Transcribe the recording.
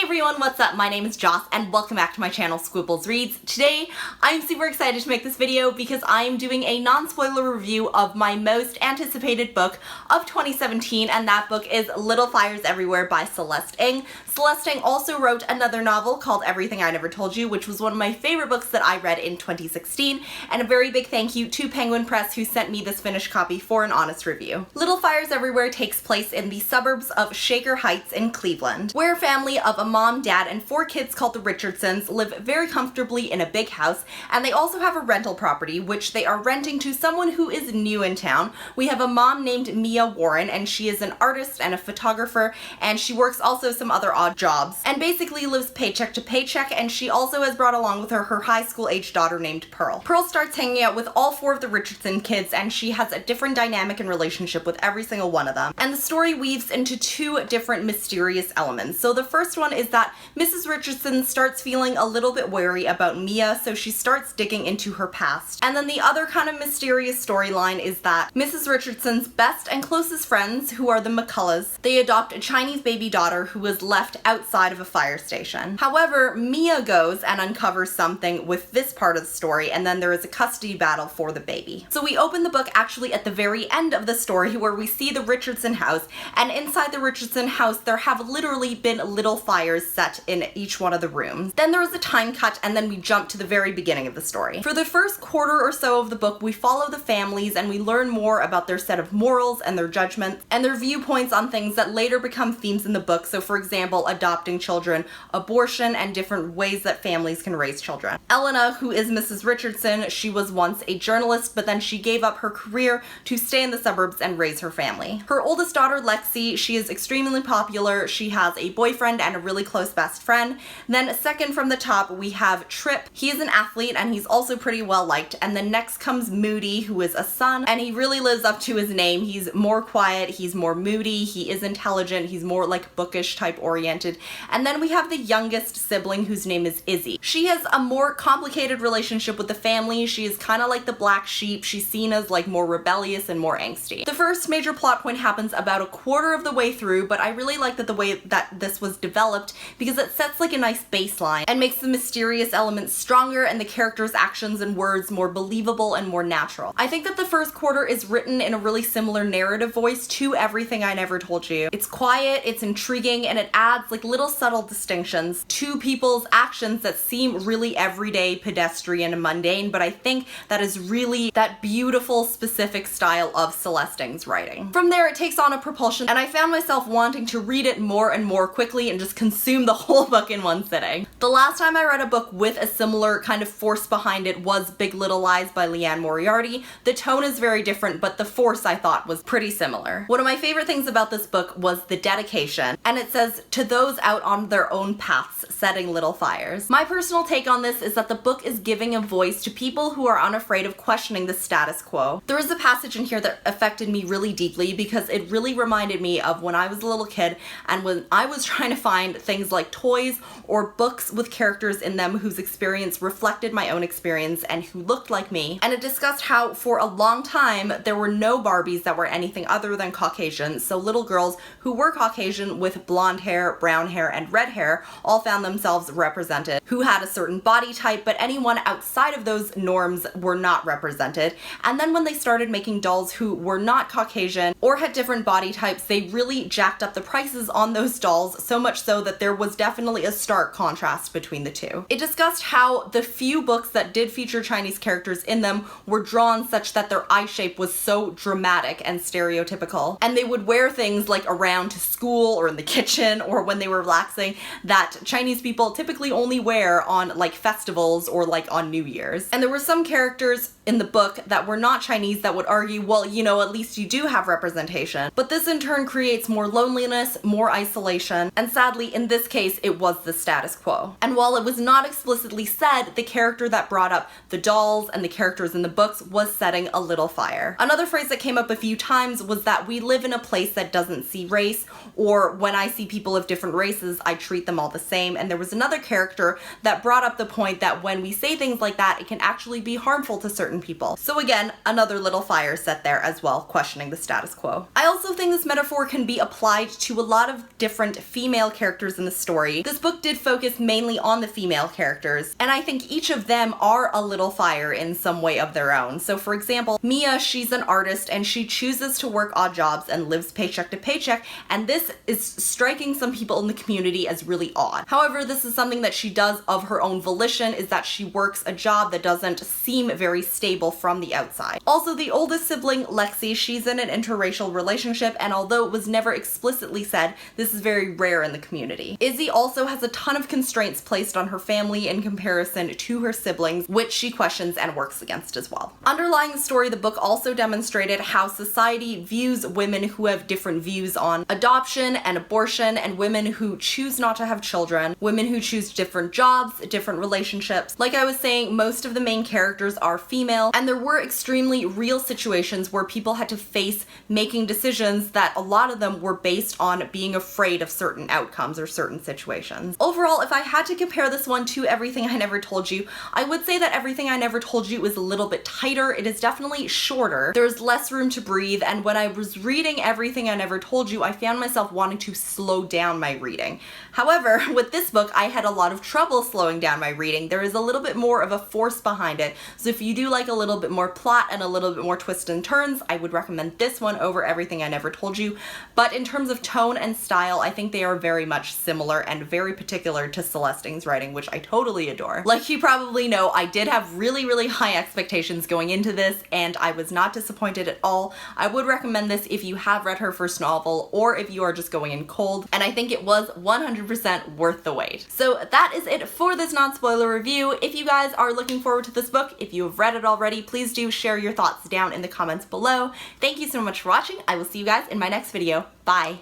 everyone, what's up? My name is Joss and welcome back to my channel Squibbles Reads. Today, I'm super excited to make this video because I'm doing a non-spoiler review of my most anticipated book of 2017, and that book is Little Fires Everywhere by Celeste Ng. Celeste Ng also wrote another novel called Everything I Never Told You, which was one of my favorite books that I read in 2016, and a very big thank you to Penguin Press who sent me this finished copy for an honest review. Little Fires Everywhere takes place in the suburbs of Shaker Heights in Cleveland, where a family of a mom, dad, and 4 kids called the Richardsons live very comfortably in a big house, and they also have a rental property which they are renting to someone who is new in town. We have a mom named Mia Warren, and she is an artist and a photographer, and she works also some other odd jobs, and basically lives paycheck to paycheck, and she also has brought along with her her high school age daughter named Pearl. Pearl starts hanging out with all 4 of the Richardson kids, and she has a different dynamic and relationship with every single one of them. And the story weaves into 2 different mysterious elements. So the first one is that Mrs. Richardson starts feeling a little bit wary about Mia, so she starts digging into her past. And then the other kind of mysterious storyline is that Mrs. Richardson's best and closest friends, who are the McCulloughs, they adopt a Chinese baby daughter who was left outside of a fire station. However, Mia goes and uncovers something with this part of the story, and then there is a custody battle for the baby. So we open the book actually at the very end of the story where we see the Richardson house, and inside the Richardson house there have literally been little fires set in each one of the rooms. Then there is a time cut, and then we jump to the very beginning of the story. For the first quarter or so of the book, we follow the families and we learn more about their set of morals and their judgments and their viewpoints on things that later become themes in the book. So for example, adopting children, abortion, and different ways that families can raise children. Elena, who is Mrs. Richardson, she was once a journalist, but then she gave up her career to stay in the suburbs and raise her family. Her oldest daughter, Litsy, she is extremely popular. She has a boyfriend and a really close best friend. Then second from the top, we have Trip. He is an athlete and he's also pretty well liked. And then next comes Moody, who is a son, and he really lives up to his name. He's more quiet, he's more moody, he is intelligent, he's more like bookish type oriented. And then we have the youngest sibling, whose name is Izzy. She has a more complicated relationship with the family. She is kind of like the black sheep. She's seen as like more rebellious and more angsty. The first major plot point happens about a quarter of the way through, but I really like that the way that this was developed because it sets like a nice baseline and makes the mysterious elements stronger and the characters' actions and words more believable and more natural. I think that the first quarter is written in a really similar narrative voice to Everything I Never Told You. It's quiet, it's intriguing, and it adds like little subtle distinctions to people's actions that seem really everyday, pedestrian, and mundane, but I think that is really that beautiful, specific style of Celeste Ng's writing. From there, it takes on a propulsion, and I found myself wanting to read it more and more quickly and just consume the whole book in one sitting. The last time I read a book with a similar kind of force behind it was Big Little Lies by Leanne Moriarty. The tone is very different, but the force I thought was pretty similar. One of my favorite things about this book was the dedication, and it says, "To those out on their own paths, setting little fires." My personal take on this is that the book is giving a voice to people who are unafraid of questioning the status quo. There is a passage in here that affected me really deeply because it really reminded me of when I was a little kid and when I was trying to find things like toys or books with characters in them whose experience reflected my own experience and who looked like me. And it discussed how for a long time there were no Barbies that were anything other than Caucasian, so little girls who were Caucasian with blonde hair, brown hair, and red hair all found themselves represented, who had a certain body type, but anyone outside of those norms were not represented. And then when they started making dolls who were not Caucasian or had different body types, they really jacked up the prices on those dolls, so much so that there was definitely a stark contrast between the two. It discussed how the few books that did feature Chinese characters in them were drawn such that their eye shape was so dramatic and stereotypical, and they would wear things like around to school or in the kitchen or when they were relaxing that Chinese people typically only wear on like festivals or like on New Year's. And there were some characters in the book that were not Chinese that would argue, well, you know, at least you do have representation. But this in turn creates more loneliness, more isolation, and sadly in this case it was the status quo. And while it was not explicitly said, the character that brought up the dolls and the characters in the books was setting a little fire. Another phrase that came up a few times was that we live in a place that doesn't see race, or when I see people of different races, I treat them all the same. And there was another character that brought up the point that when we say things like that, it can actually be harmful to certain certain people. So again, another little fire set there as well, questioning the status quo. I also think this metaphor can be applied to a lot of different female characters in the story. This book did focus mainly on the female characters, and I think each of them are a little fire in some way of their own. So for example, Mia, she's an artist and she chooses to work odd jobs and lives paycheck to paycheck, and this is striking some people in the community as really odd. However, this is something that she does of her own volition, is that she works a job that doesn't seem very stable from the outside. Also, the oldest sibling, Litsy, she's in an interracial relationship, and although it was never explicitly said, this is very rare in the community. Izzy also has a ton of constraints placed on her family in comparison to her siblings, which she questions and works against as well. Underlying the story, the book also demonstrated how society views women who have different views on adoption and abortion, and women who choose not to have children, women who choose different jobs, different relationships. Like I was saying, most of the main characters are female, and there were extremely real situations where people had to face making decisions that a lot of them were based on being afraid of certain outcomes or certain situations. Overall, if I had to compare this one to Everything I Never Told You, I would say that Everything I Never Told You is a little bit tighter. It is definitely shorter. There's less room to breathe, and when I was reading Everything I Never Told You, I found myself wanting to slow down my reading. However, with this book, I had a lot of trouble slowing down my reading. There is a little bit more of a force behind it, so if you do like a little bit more plot and a little bit more twists and turns, I would recommend this one over Everything I Never Told You. But in terms of tone and style, I think they are very much similar and very particular to Celeste's writing, which I totally adore. Like you probably know, I did have really high expectations going into this, and I was not disappointed at all. I would recommend this if you have read her first novel or if you are just going in cold, and I think it was 100% worth the wait. So that is it for this non-spoiler review. If you guys are looking forward to this book, if you have read it already, please do share your thoughts down in the comments below. Thank you so much for watching. I will see you guys in my next video. Bye!